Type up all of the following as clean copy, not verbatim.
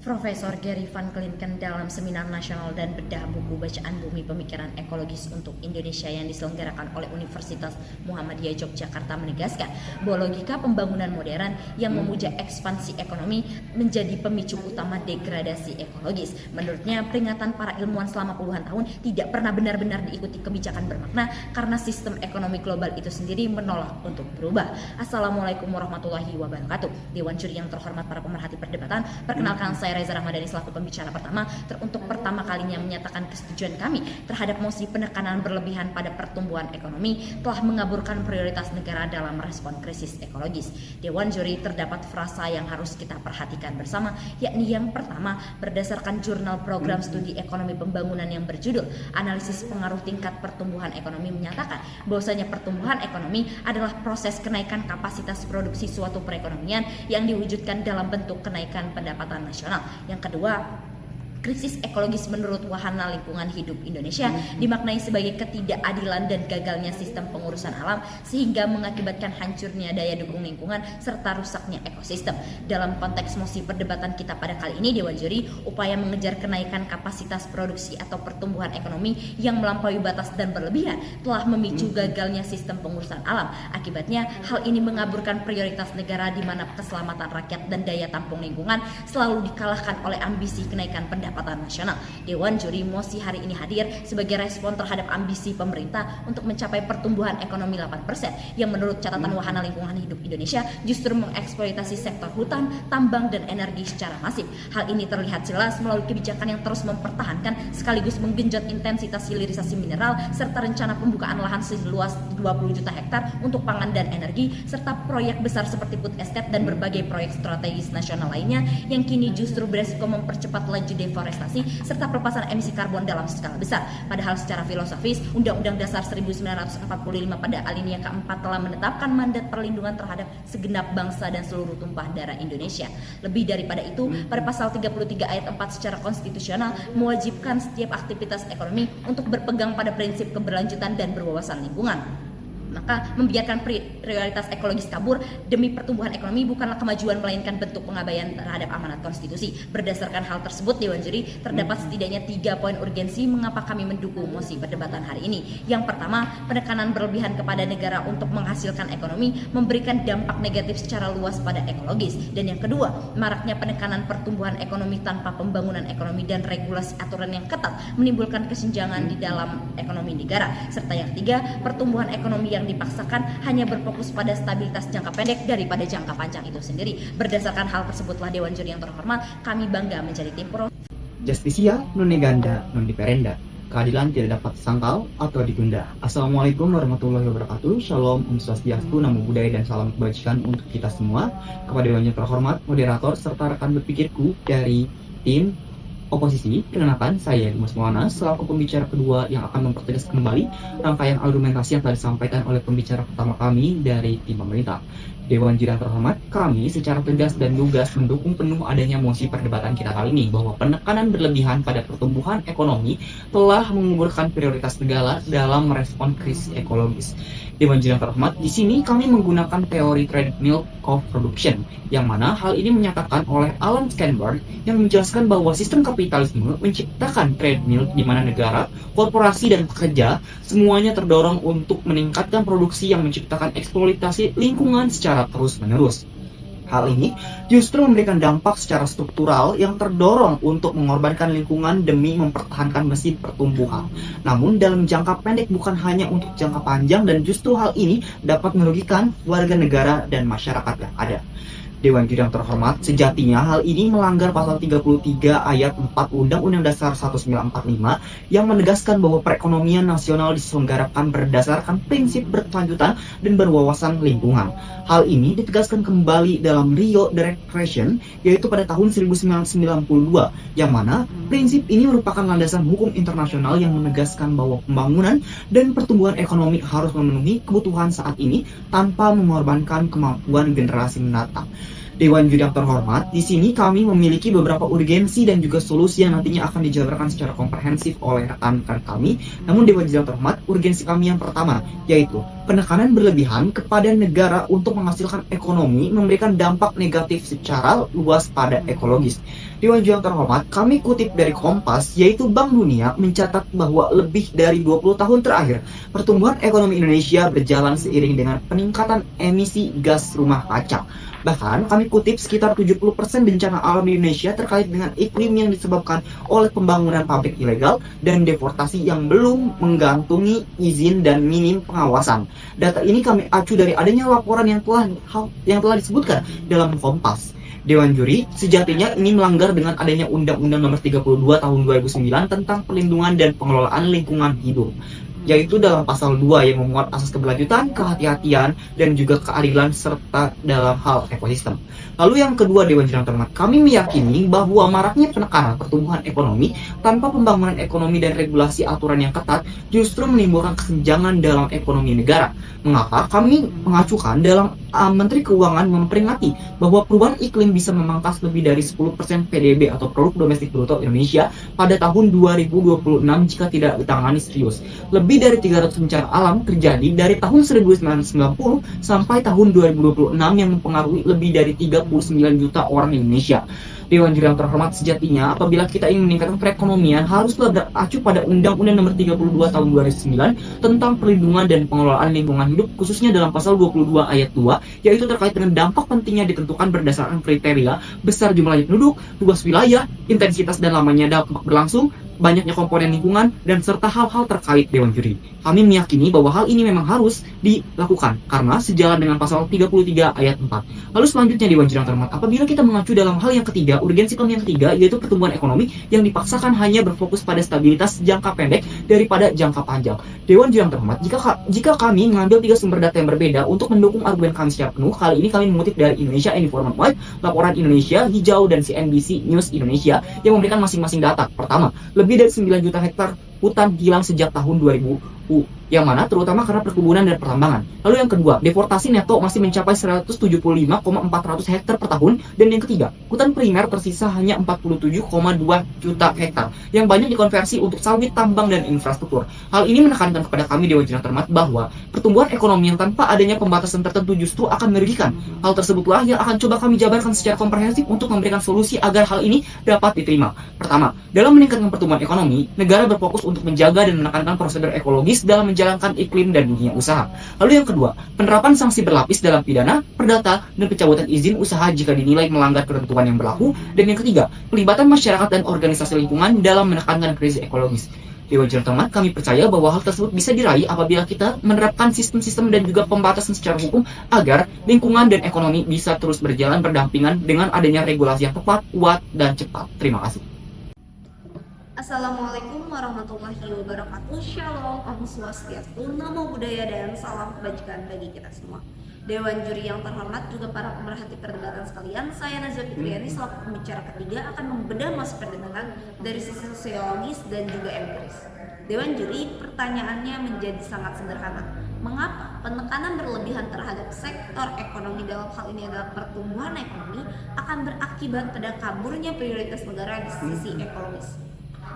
Profesor Gary Van Klinken dalam Seminar Nasional dan Bedah Buku Bacaan Bumi Pemikiran Ekologis untuk Indonesia yang diselenggarakan oleh Universitas Muhammadiyah Yogyakarta menegaskan bahwa logika pembangunan modern yang memuja ekspansi ekonomi menjadi pemicu utama degradasi ekologis. Menurutnya, peringatan para ilmuwan selama puluhan tahun tidak pernah benar-benar diikuti kebijakan bermakna karena sistem ekonomi global itu sendiri menolak untuk berubah. Assalamualaikum warahmatullahi wabarakatuh. Dewan Juri yang terhormat, para pemerhati perdebatan, perkenalkan saya Reza Rahmadani selaku pembicara pertama. Untuk pertama kalinya menyatakan kesetujuan kami terhadap mosi penekanan berlebihan pada pertumbuhan ekonomi telah mengaburkan prioritas negara dalam respon krisis ekologis. Dewan Juri, terdapat frasa yang harus kita perhatikan bersama, yakni yang pertama, berdasarkan jurnal program studi ekonomi pembangunan yang berjudul Analisis Pengaruh Tingkat Pertumbuhan Ekonomi menyatakan bahwasanya pertumbuhan ekonomi adalah proses kenaikan kapasitas produksi suatu perekonomian yang diwujudkan dalam bentuk kenaikan pendapatan nasional. Yang kedua, krisis ekologis menurut Wahana Lingkungan Hidup Indonesia dimaknai sebagai ketidakadilan dan gagalnya sistem pengurusan alam sehingga mengakibatkan hancurnya daya dukung lingkungan serta rusaknya ekosistem. Dalam konteks mosi perdebatan kita pada kali ini, Dewan Juri, upaya mengejar kenaikan kapasitas produksi atau pertumbuhan ekonomi yang melampaui batas dan berlebihan telah memicu gagalnya sistem pengurusan alam. Akibatnya, hal ini mengaburkan prioritas negara di mana keselamatan rakyat dan daya tampung lingkungan selalu dikalahkan oleh ambisi kenaikan pendapatan nasional. Dewan Juri, mosi hari ini hadir sebagai respon terhadap ambisi pemerintah untuk mencapai pertumbuhan ekonomi 8% yang menurut catatan Wahana Lingkungan Hidup Indonesia justru mengeksploitasi sektor hutan, tambang, dan energi secara masif. Hal ini terlihat jelas melalui kebijakan yang terus mempertahankan sekaligus menggenjot intensitas hilirisasi mineral serta rencana pembukaan lahan seluas 20 juta hektar untuk pangan dan energi serta proyek besar seperti food estate dan berbagai proyek strategis nasional lainnya yang kini justru beresiko mempercepat laju deforestasi serta pelepasan emisi karbon dalam skala besar. Padahal secara filosofis, Undang-Undang Dasar 1945 pada alinea keempat telah menetapkan mandat perlindungan terhadap segenap bangsa dan seluruh tumpah darah Indonesia. Lebih daripada itu, pada pasal 33 ayat 4 secara konstitusional mewajibkan setiap aktivitas ekonomi untuk berpegang pada prinsip keberlanjutan dan berwawasan lingkungan. Maka membiarkan prioritas ekologis kabur demi pertumbuhan ekonomi bukanlah kemajuan melainkan bentuk pengabaian terhadap amanat konstitusi. Berdasarkan hal tersebut, Dewan Juri, terdapat setidaknya 3 poin urgensi mengapa kami mendukung mosi perdebatan hari ini. Yang pertama, penekanan berlebihan kepada negara untuk menghasilkan ekonomi memberikan dampak negatif secara luas pada ekologis. Dan yang kedua, maraknya penekanan pertumbuhan ekonomi tanpa pembangunan ekonomi dan regulasi aturan yang ketat menimbulkan kesenjangan di dalam ekonomi negara. Serta yang ketiga, pertumbuhan ekonomi yang dipaksakan hanya berfokus pada stabilitas jangka pendek daripada jangka panjang itu sendiri. Berdasarkan hal tersebutlah, Dewan Juri yang terhormat, kami bangga menjadi tim pro. Justitia non neganda non diperenda. Keadilan tidak dapat disangkal atau ditunda. Assalamualaikum warahmatullahi wabarakatuh. Shalom, Om Swastiastu, Namo Buddhaya, dan salam kebajikan untuk kita semua. Kepada Dewan yang terhormat, moderator, serta rekan berpikirku dari tim oposisi, perkenalkan saya Dimas Maulana selaku pembicara kedua yang akan mempertegas kembali rangkaian argumentasi yang telah disampaikan oleh pembicara pertama kami dari tim pemerintah. Dewan Juri yang terhormat, kami secara tegas dan lugas mendukung penuh adanya mosi perdebatan kita kali ini bahwa penekanan berlebihan pada pertumbuhan ekonomi telah menguburkan prioritas negara dalam merespon krisis ekologis. Dewan Juri yang terhormat, di sini kami menggunakan teori treadmill of production, yang mana hal ini menyatakan oleh Alan Sternberg yang menjelaskan bahwa sistem kapitalisme menciptakan treadmill di mana negara, korporasi, dan pekerja semuanya terdorong untuk meningkatkan produksi yang menciptakan eksploitasi lingkungan secara terus-menerus. Hal ini justru memberikan dampak secara struktural yang terdorong untuk mengorbankan lingkungan demi mempertahankan mesin pertumbuhan. Namun dalam jangka pendek bukan hanya untuk jangka panjang, dan justru hal ini dapat merugikan warga negara dan masyarakat yang ada. Dewan Juri yang terhormat, sejatinya hal ini melanggar pasal 33 ayat 4 Undang-Undang Dasar 1945 yang menegaskan bahwa perekonomian nasional diselenggarakan berdasarkan prinsip berkelanjutan dan berwawasan lingkungan. Hal ini ditegaskan kembali dalam Rio Declaration, yaitu pada tahun 1992, yang mana prinsip ini merupakan landasan hukum internasional yang menegaskan bahwa pembangunan dan pertumbuhan ekonomi harus memenuhi kebutuhan saat ini tanpa mengorbankan kemampuan generasi mendatang. Dewan Juri yang terhormat, di sini kami memiliki beberapa urgensi dan juga solusi yang nantinya akan dijabarkan secara komprehensif oleh rekan-rekan kami. Namun Dewan Juri yang terhormat, urgensi kami yang pertama yaitu penekanan berlebihan kepada negara untuk menghasilkan ekonomi memberikan dampak negatif secara luas pada ekologis. Dewan Juri yang terhormat, kami kutip dari Kompas, yaitu Bank Dunia mencatat bahwa lebih dari 20 tahun terakhir, pertumbuhan ekonomi Indonesia berjalan seiring dengan peningkatan emisi gas rumah kaca. Bahkan, kami kutip sekitar 70% bencana alam di Indonesia terkait dengan iklim yang disebabkan oleh pembangunan pabrik ilegal dan deforestasi yang belum menggantungi izin dan minim pengawasan. Data ini kami acu dari adanya laporan yang telah disebutkan dalam Kompas. Dewan Juri sejatinya ini melanggar dengan adanya Undang-Undang Nomor 32 Tahun 2009 tentang Perlindungan dan Pengelolaan Lingkungan Hidup, yaitu dalam pasal 2 yang memuat asas keberlanjutan, kehati-hatian, dan juga keadilan serta dalam hal ekosistem. Lalu yang kedua, Dewan Juri yang terhormat, kami meyakini bahwa maraknya penekanan pertumbuhan ekonomi tanpa pembangunan ekonomi dan regulasi aturan yang ketat justru menimbulkan kesenjangan dalam ekonomi negara. Mengapa? Kami mengacukan dalam Menteri Keuangan memperingati bahwa perubahan iklim bisa memangkas lebih dari 10% PDB atau produk domestik bruto Indonesia pada tahun 2026 jika tidak ditangani serius. Lebih dari 300 bencana alam terjadi dari tahun 1990 sampai tahun 2026 yang mempengaruhi lebih dari 39 juta orang di Indonesia. Dewan Juri yang terhormat, sejatinya apabila kita ingin meningkatkan perekonomian haruslah beracu pada Undang-Undang Nomor 32 Tahun 2009 tentang Perlindungan dan Pengelolaan Lingkungan Hidup, khususnya dalam pasal 22 ayat 2, yaitu terkait dengan dampak pentingnya ditentukan berdasarkan kriteria besar jumlah penduduk, luas wilayah, intensitas dan lamanya dampak berlangsung, banyaknya komponen lingkungan, dan serta hal-hal terkait. Dewan Juri, kami meyakini bahwa hal ini memang harus dilakukan karena sejalan dengan pasal 33 ayat 4. Lalu selanjutnya, Dewan Juri yang terhormat, apabila kita mengacu dalam hal yang ketiga, urgensi kami yang ketiga, yaitu pertumbuhan ekonomi yang dipaksakan hanya berfokus pada stabilitas jangka pendek daripada jangka panjang. Dewan Juri yang terhormat, jika kami mengambil 3 sumber data yang berbeda untuk mendukung argumen kami secara penuh, kali ini kami mengutip dari Indonesia Informal Wide, Laporan Indonesia Hijau, dan CNBC News Indonesia yang memberikan masing-masing data. Pertama, lebih dari 9 juta hektar hutan hilang sejak tahun 2000, yang mana terutama karena perkebunan dan pertambangan. Lalu yang kedua, deforestasi neto masih mencapai 175,400 hektar per tahun, dan yang ketiga, hutan primer tersisa hanya 47,2 juta hektar yang banyak dikonversi untuk sawit, tambang, dan infrastruktur. Hal ini menekankan kepada kami Dewan Juri yang terhormat bahwa pertumbuhan ekonomi yang tanpa adanya pembatasan tertentu justru akan merugikan. Hal tersebutlah yang akan coba kami jabarkan secara komprehensif untuk memberikan solusi agar hal ini dapat diterima. Pertama, dalam meningkatkan pertumbuhan ekonomi, negara berfokus untuk menjaga dan menekankan prosedur ekologis dalam menjalankan iklim dan dunia usaha. Lalu yang kedua, penerapan sanksi berlapis dalam pidana, perdata, dan pencabutan izin usaha jika dinilai melanggar ketentuan yang berlaku. Dan yang ketiga, pelibatan masyarakat dan organisasi lingkungan dalam menekankan krisis ekologis. Dewan Juri yang terhormat, kami percaya bahwa hal tersebut bisa diraih apabila kita menerapkan sistem-sistem dan juga pembatasan secara hukum agar lingkungan dan ekonomi bisa terus berjalan berdampingan dengan adanya regulasi yang tepat, kuat, dan cepat. Terima kasih. Assalamualaikum warahmatullahi wabarakatuh. Shalom, Om Swastiastu, Namo Buddhaya, dan salam kebajikan bagi kita semua. Dewan Juri yang terhormat, juga para pemerhati perdebatan sekalian, saya Nazwa Fitriani selaku pembicara ketiga akan membedah masa perdebatan dari sisi sosiologis dan juga empiris. Dewan Juri, pertanyaannya menjadi sangat sederhana. Mengapa penekanan berlebihan terhadap sektor ekonomi, dalam hal ini adalah pertumbuhan ekonomi, akan berakibat pada kaburnya prioritas negara di sisi ekologis?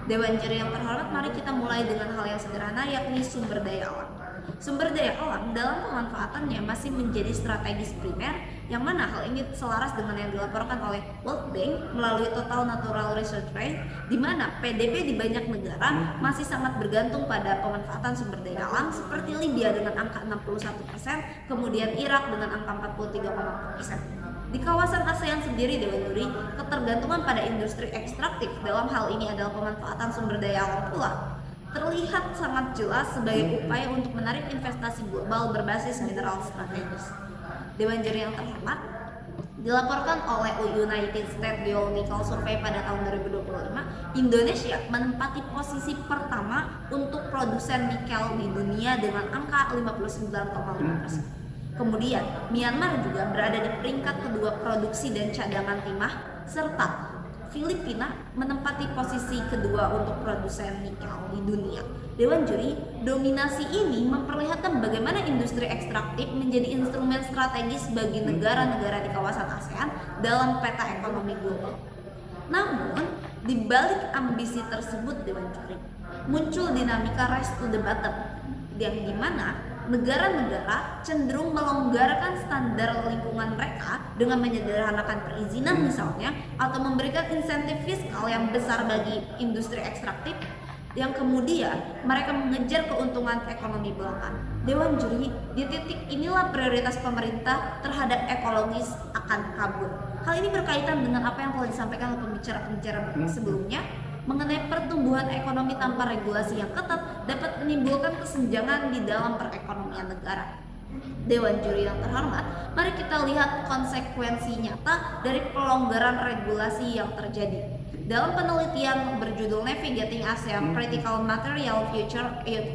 Dewan Juri yang terhormat, mari kita mulai dengan hal yang sederhana, yakni sumber daya alam. Sumber daya alam dalam pemanfaatannya masih menjadi strategis primer, yang mana hal ini selaras dengan yang dilaporkan oleh World Bank melalui Total Natural Resource Rate, di mana PDB di banyak negara masih sangat bergantung pada pemanfaatan sumber daya alam, seperti Libya dengan angka 61%, kemudian Irak dengan angka 43,4%. Di kawasan ASEAN sendiri, Dewan Juri, ketergantungan pada industri ekstraktif dalam hal ini adalah pemanfaatan sumber daya alam pula terlihat sangat jelas sebagai upaya untuk menarik investasi global berbasis mineral strategis. Dewan Juri yang terhormat, dilaporkan oleh United States Geological Survey pada tahun 2025, Indonesia menempati posisi pertama untuk produsen nikel di dunia dengan angka 59,5%. Kemudian, Myanmar juga berada di peringkat kedua produksi dan cadangan timah, serta Filipina menempati posisi kedua untuk produsen nikel di dunia. Dewan Juri, dominasi ini memperlihatkan bagaimana industri ekstraktif menjadi instrumen strategis bagi negara-negara di kawasan ASEAN dalam peta ekonomi global. Namun, di balik ambisi tersebut, Dewan Juri, muncul dinamika race to the bottom, yang dimana negara-negara cenderung melonggarkan standar lingkungan mereka dengan menyederhanakan perizinan misalnya, atau memberikan insentif fiskal yang besar bagi industri ekstraktif, yang kemudian mereka mengejar keuntungan ekonomi belaka. Dewan juri, di titik inilah prioritas pemerintah terhadap ekologis akan kabur. Hal ini berkaitan dengan apa yang telah disampaikan oleh pembicara-pembicara sebelumnya mengenai pertumbuhan ekonomi tanpa regulasi yang ketat dapat menimbulkan kesenjangan di dalam perekonomian negara. Dewan juri yang terhormat, mari kita lihat konsekuensi nyata dari pelonggaran regulasi yang terjadi. Dalam penelitian berjudul Navigating ASEAN Critical Material Future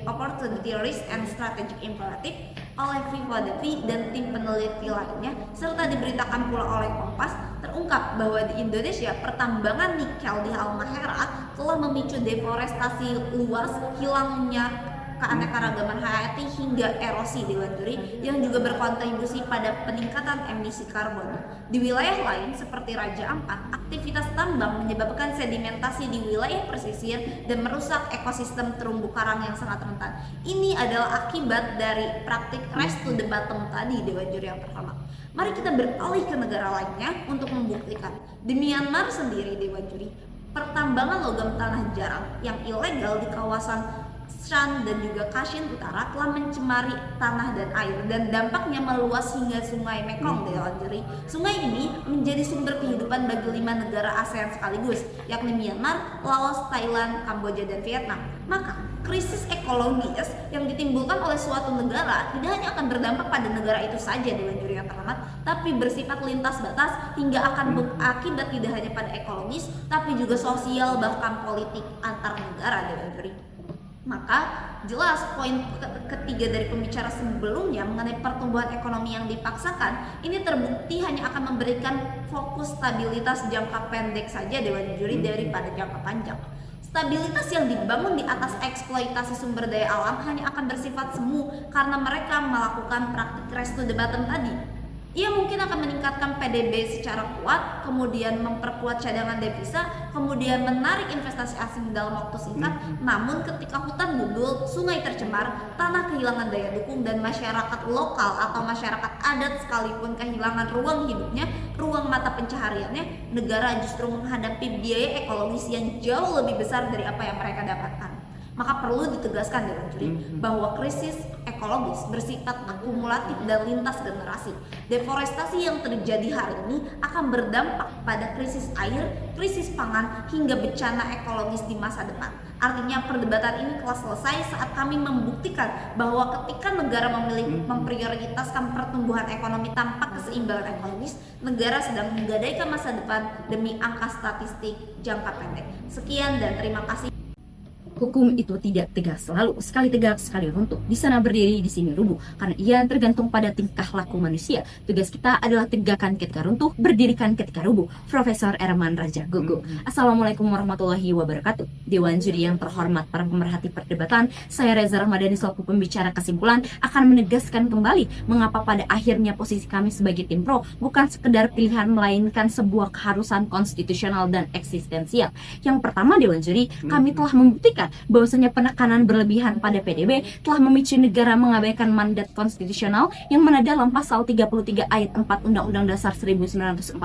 Opportunity Risk and Strategic Imperative oleh Viva Devi dan tim peneliti lainnya, serta diberitakan pula oleh Kompas, terungkap bahwa di Indonesia pertambangan nikel di Halmahera telah memicu deforestasi luas, hilangnya keanekaragaman hayati hingga erosi Dewan juri yang juga berkontribusi pada peningkatan emisi karbon. Di wilayah lain seperti Raja Ampat, aktivitas tambang menyebabkan sedimentasi di wilayah pesisir dan merusak ekosistem terumbu karang yang sangat rentan. Ini adalah akibat dari praktik race to the bottom tadi, Dewan juri yang terhormat. Mari kita beralih ke negara lainnya untuk membuktikan. Di Myanmar sendiri, Dewan juri, pertambangan logam tanah jarang yang ilegal di kawasan Shan dan juga Kashin Utara telah mencemari tanah dan air dan dampaknya meluas hingga sungai Mekong, Dewan juri. Sungai ini menjadi sumber kehidupan bagi 5 negara ASEAN sekaligus, yakni Myanmar, Laos, Thailand, Kamboja, dan Vietnam. Maka krisis ekologis yang ditimbulkan oleh suatu negara tidak hanya akan berdampak pada negara itu saja, Dewan juri yang terhormat, tapi bersifat lintas batas hingga akan berakibat tidak hanya pada ekologis tapi juga sosial bahkan politik antar negara, Dewan juri. Maka jelas poin ketiga dari pembicara sebelumnya mengenai pertumbuhan ekonomi yang dipaksakan ini terbukti hanya akan memberikan fokus stabilitas jangka pendek saja, Dewan juri, daripada jangka panjang. Stabilitas yang dibangun di atas eksploitasi sumber daya alam hanya akan bersifat semu karena mereka melakukan praktik race to the bottom tadi. Ia mungkin akan meningkatkan PDB secara kuat, kemudian memperkuat cadangan devisa, kemudian menarik investasi asing dalam waktu singkat. Namun ketika hutan gundul, sungai tercemar, tanah kehilangan daya dukung, dan masyarakat lokal atau masyarakat adat sekalipun kehilangan ruang hidupnya, ruang mata pencahariannya, negara justru menghadapi biaya ekologis yang jauh lebih besar dari apa yang mereka dapatkan. Maka perlu ditegaskan, Dewan juri, bahwa krisis ekologis bersifat akumulatif dan lintas generasi. Deforestasi yang terjadi hari ini akan berdampak pada krisis air, krisis pangan, hingga bencana ekologis di masa depan. Artinya perdebatan ini telah selesai saat kami membuktikan bahwa ketika negara memprioritaskan pertumbuhan ekonomi tanpa keseimbangan ekologis, negara sedang menggadaikan masa depan demi angka statistik jangka pendek. Sekian dan terima kasih. Hukum itu tidak tegas selalu, sekali tegak sekali runtuh. Di sana berdiri, di sini rubuh, karena ia tergantung pada tingkah laku manusia. Tugas kita adalah tegakkan ketika runtuh, berdirikan ketika rubuh. Profesor Erman Raja Gogo. Assalamualaikum warahmatullahi wabarakatuh. Dewan juri yang terhormat, para pemerhati perdebatan, saya Reza Rahmadani selaku pembicara kesimpulan akan menegaskan kembali mengapa pada akhirnya posisi kami sebagai tim pro bukan sekedar pilihan melainkan sebuah keharusan konstitusional dan eksistensial. Yang pertama, Dewan juri, kami telah membuktikan bahwasanya penekanan berlebihan pada PDB telah memicu negara mengabaikan mandat konstitusional yang mana dalam pasal 33 ayat 4 Undang-Undang Dasar 1945.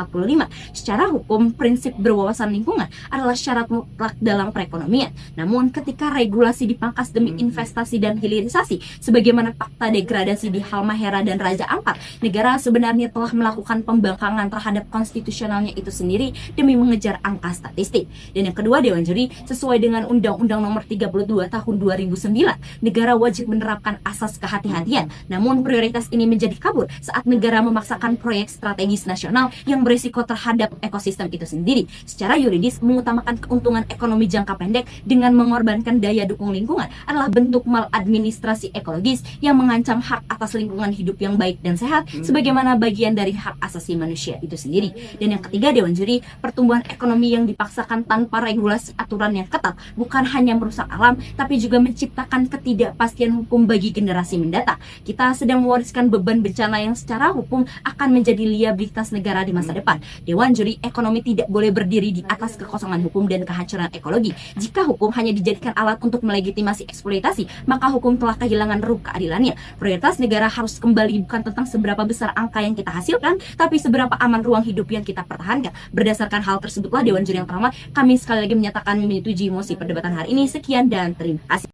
Secara hukum, prinsip berwawasan lingkungan adalah syarat mutlak dalam perekonomian. Namun ketika regulasi dipangkas demi investasi dan hilirisasi, sebagaimana fakta degradasi di Halmahera dan Raja Ampat, negara sebenarnya telah melakukan pembangkangan terhadap konstitusionalnya itu sendiri demi mengejar angka statistik. Dan yang kedua, Dewan juri, sesuai dengan Undang-Undang Nomor 32 Tahun 2009, negara wajib menerapkan asas kehati-hatian. Namun prioritas ini menjadi kabur saat negara memaksakan proyek strategis nasional yang berisiko terhadap ekosistem itu sendiri. Secara yuridis, mengutamakan keuntungan ekonomi jangka pendek dengan mengorbankan daya dukung lingkungan adalah bentuk maladministrasi ekologis yang mengancam hak atas lingkungan hidup yang baik dan sehat sebagaimana bagian dari hak asasi manusia itu sendiri. Dan yang ketiga, Dewan juri, pertumbuhan ekonomi yang dipaksakan tanpa regulasi aturan yang ketat bukan hanya merusak alam, tapi juga menciptakan ketidakpastian hukum bagi generasi mendatang. Kita sedang mewariskan beban bencana yang secara hukum akan menjadi liabilitas negara di masa depan. Dewan Juri Ekonomi tidak boleh berdiri di atas kekosongan hukum dan kehancuran ekologi. Jika hukum hanya dijadikan alat untuk melegitimasi eksploitasi, maka hukum telah kehilangan ruh keadilannya. Prioritas negara harus kembali bukan tentang seberapa besar angka yang kita hasilkan, tapi seberapa aman ruang hidup yang kita pertahankan. Berdasarkan hal tersebutlah Dewan Juri yang terhormat, kami sekali lagi menyatakan menyetujui mosi perdebatan hari ini. Sekian dan terima kasih.